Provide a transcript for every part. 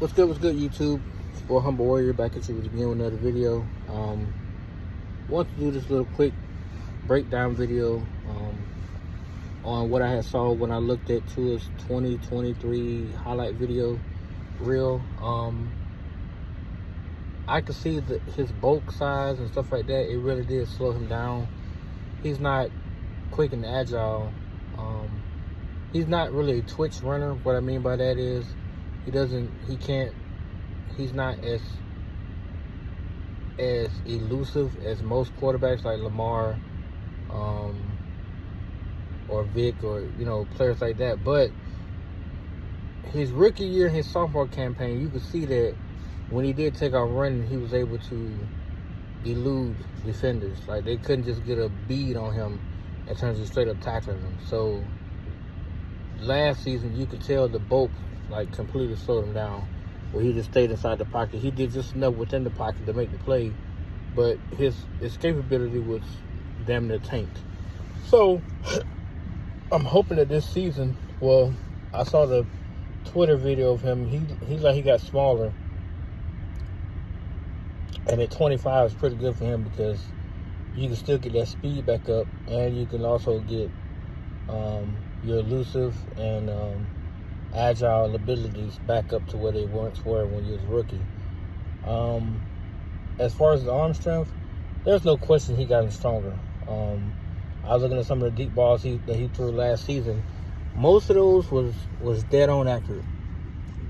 What's good, YouTube? It's your boy Humble Warrior back at you again with another video. Want to do this little quick breakdown video on what I had saw when I looked at Tua's 2023 highlight video reel. I could see that his bulk size and stuff like that, it really did slow him down. He's not quick and agile. He's not really a twitch runner. What I mean by that is he's not as elusive as most quarterbacks like Lamar or Vic, or players like that. But his rookie year, his sophomore campaign, you could see that when he did take off running, he was able to elude defenders. Like, they couldn't just get a bead on him in terms of straight up tackling him. So last season, you could tell the bulk completely slowed him down, where he just stayed inside the pocket. He did just enough within the pocket to make the play, but his escapability was damn near tanked. So I'm hoping that this season, well, I saw the Twitter video of him. He got smaller, and at 25 is pretty good for him because you can still get that speed back up, and you can also get your elusive and agile abilities back up to where they once were when you was a rookie. As far as his arm strength, there's no question he gotten stronger. I was looking at some of the deep balls that he threw last season. Most of those was dead on accurate.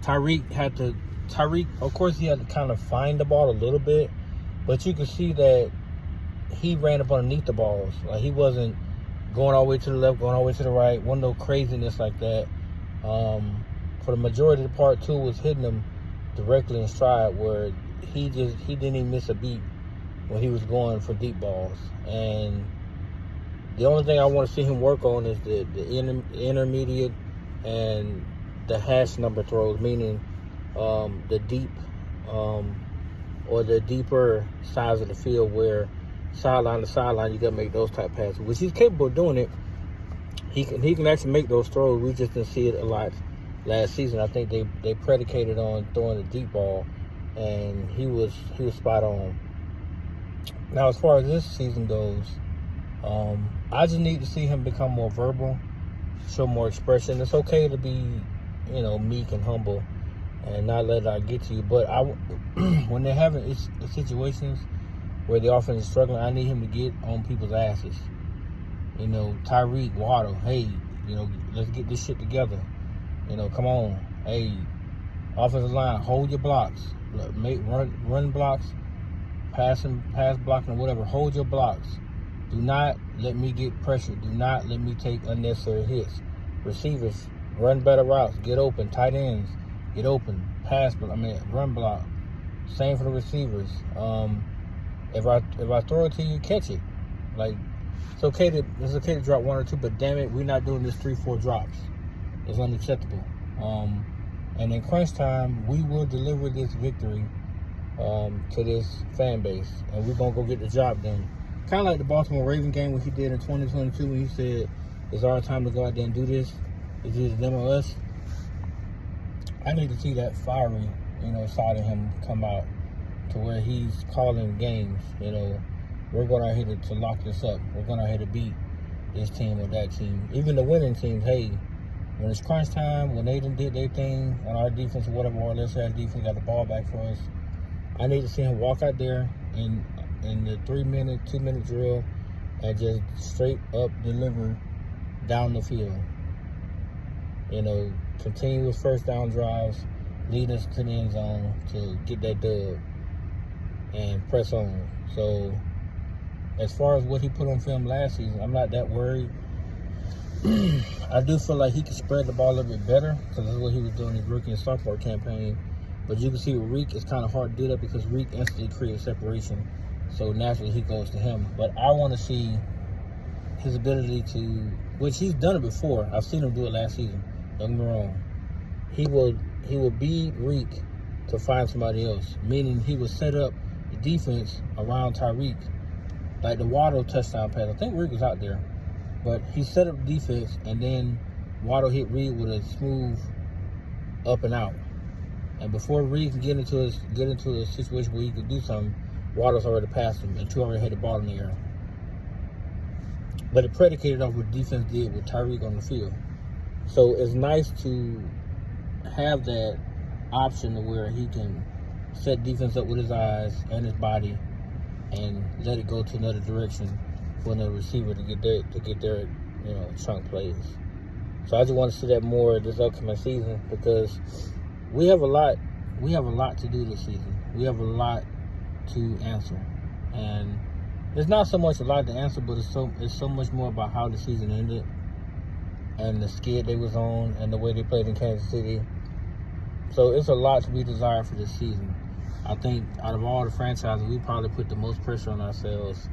Tyreek, of course, he had to kind of find the ball a little bit, but you could see that he ran up underneath the balls. Like, he wasn't going all the way to the left, going all the way to the right. Wasn't no craziness like that. For the majority of the part, Tua was hitting him directly in stride, where he didn't even miss a beat when he was going for deep balls. And the only thing I want to see him work on is the intermediate and the hash number throws, meaning the deep or the deeper sides of the field, where sideline to sideline you gotta make those type passes, which he's capable of doing it. He can actually make those throws. We just didn't see it a lot last season. I think they predicated on throwing the deep ball, and he was spot on. Now, as far as this season goes, I just need to see him become more verbal, show more expression. It's okay to be, meek and humble and not let it get to you. But when they're having situations where the offense is struggling, I need him to get on people's asses. Tyreek, Waddle, hey, let's get this shit together. Come on. Hey, offensive line, hold your blocks. Run blocks, pass blocking, or whatever. Hold your blocks. Do not let me get pressure. Do not let me take unnecessary hits. Receivers, run better routes. Get open. Tight ends, get open. Run block. Same for the receivers. If I throw it to you, catch it. It's okay to drop one or two, but damn it, we're not doing this 3-4 drops. It's unacceptable. And in crunch time, we will deliver this victory to this fan base, and we're gonna go get the job done. Kind of like the Baltimore Ravens game, what he did in 2022, when he said, "It's our time to go out there and do this. It's either them or us." I need to see that fiery, side of him come out, to where he's calling games. We're going out here to lock this up. We're going out here to beat this team or that team. Even the winning teams, hey, when it's crunch time, when they done did their thing on our defense or whatever, or let's say our defense got the ball back for us, I need to see him walk out there in the 3-minute, 2-minute drill and just straight up deliver down the field. Continuous first down drives, lead us to the end zone to get that dub and press on. So, as far as what he put on film last season, I'm not that worried. I do feel like he could spread the ball a little bit better, because that's what he was doing in his rookie and sophomore campaign. But you can see with Reek, it's kind of hard to do that because Reek instantly creates separation. So naturally he goes to him. But I want to see his ability to, which he's done it before. I've seen him do it last season. Don't get me wrong. He will beat Reek to find somebody else. Meaning he would set up the defense around Tyreek. Like the Waddle touchdown pass. I think Reek was out there. But he set up defense, and then Waddle hit Reed with a smooth up and out. And before Reed can get into a situation where he could do something, Waddle's already passed him, and two already had the ball in the air. But it predicated off what defense did with Tyreek on the field. So it's nice to have that option to where he can set defense up with his eyes and his body and let it go to another direction for another receiver to get their chunk plays. So I just want to see that more this upcoming season, because we have a lot to do this season. We have a lot to answer, and it's not so much a lot to answer, but it's so much more about how the season ended and the skid they was on and the way they played in Kansas City. So it's a lot to be desired for this season. I think out of all the franchises, we probably put the most pressure on ourselves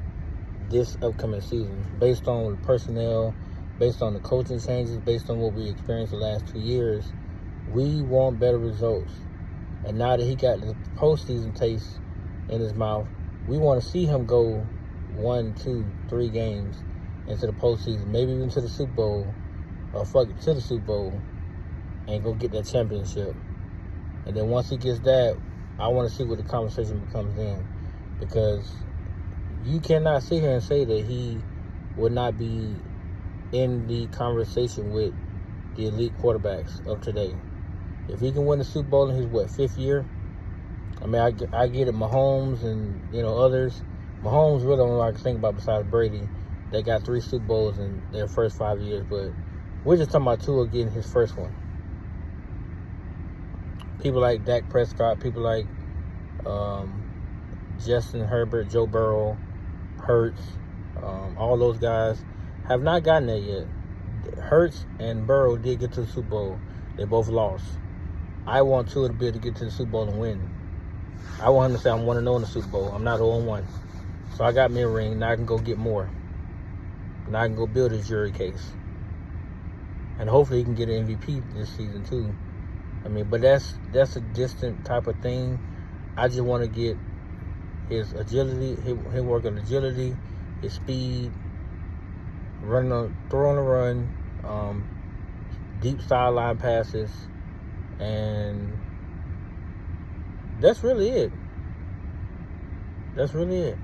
this upcoming season, based on the personnel, based on the coaching changes, based on what we experienced the last 2 years. We want better results. And now that he got the postseason taste in his mouth, we want to see him go 1, 2, 3 games into the postseason, maybe even to the Super Bowl, or to the Super Bowl, and go get that championship. And then once he gets that, I want to see what the conversation becomes then, because you cannot sit here and say that he would not be in the conversation with the elite quarterbacks of today. If he can win the Super Bowl in his, 5th year? I mean, I get it, Mahomes and, others. Mahomes really don't know what I can think about besides Brady. They got 3 Super Bowls in their first 5 years, but we're just talking about Tua getting his first one. People like Dak Prescott, people like Justin Herbert, Joe Burrow, Hurts, all those guys have not gotten there yet. Hurts and Burrow did get to the Super Bowl. They both lost. I want Tua to be able to get to the Super Bowl and win. I want him to say, I'm 1-0 in the Super Bowl. I'm not 0-1. So I got me a ring. Now I can go get more. Now I can go build his jury case. And hopefully he can get an MVP this season too. I mean, but that's a distant type of thing. I just want to get his agility, him work on agility, his speed, throw on the run, deep sideline passes, and that's really it. That's really it.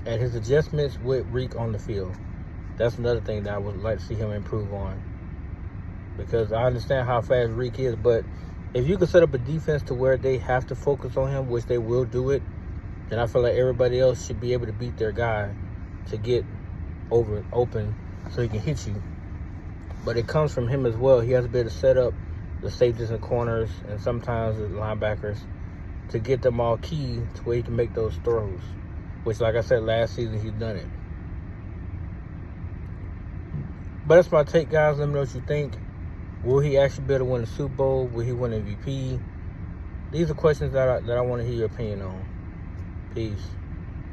And his adjustments with Reek on the field. That's another thing that I would like to see him improve on. Because I understand how fast Reek is, but if you can set up a defense to where they have to focus on him, which they will do it, then I feel like everybody else should be able to beat their guy to get open so he can hit you. But it comes from him as well. He has to be able to set up the safeties and corners and sometimes the linebackers to get them all key to where he can make those throws, which, like I said, last season he's done it. But that's my take, guys. Let me know what you think. Will he actually be able to win the Super Bowl? Will he win MVP? These are questions that I want to hear your opinion on. Peace.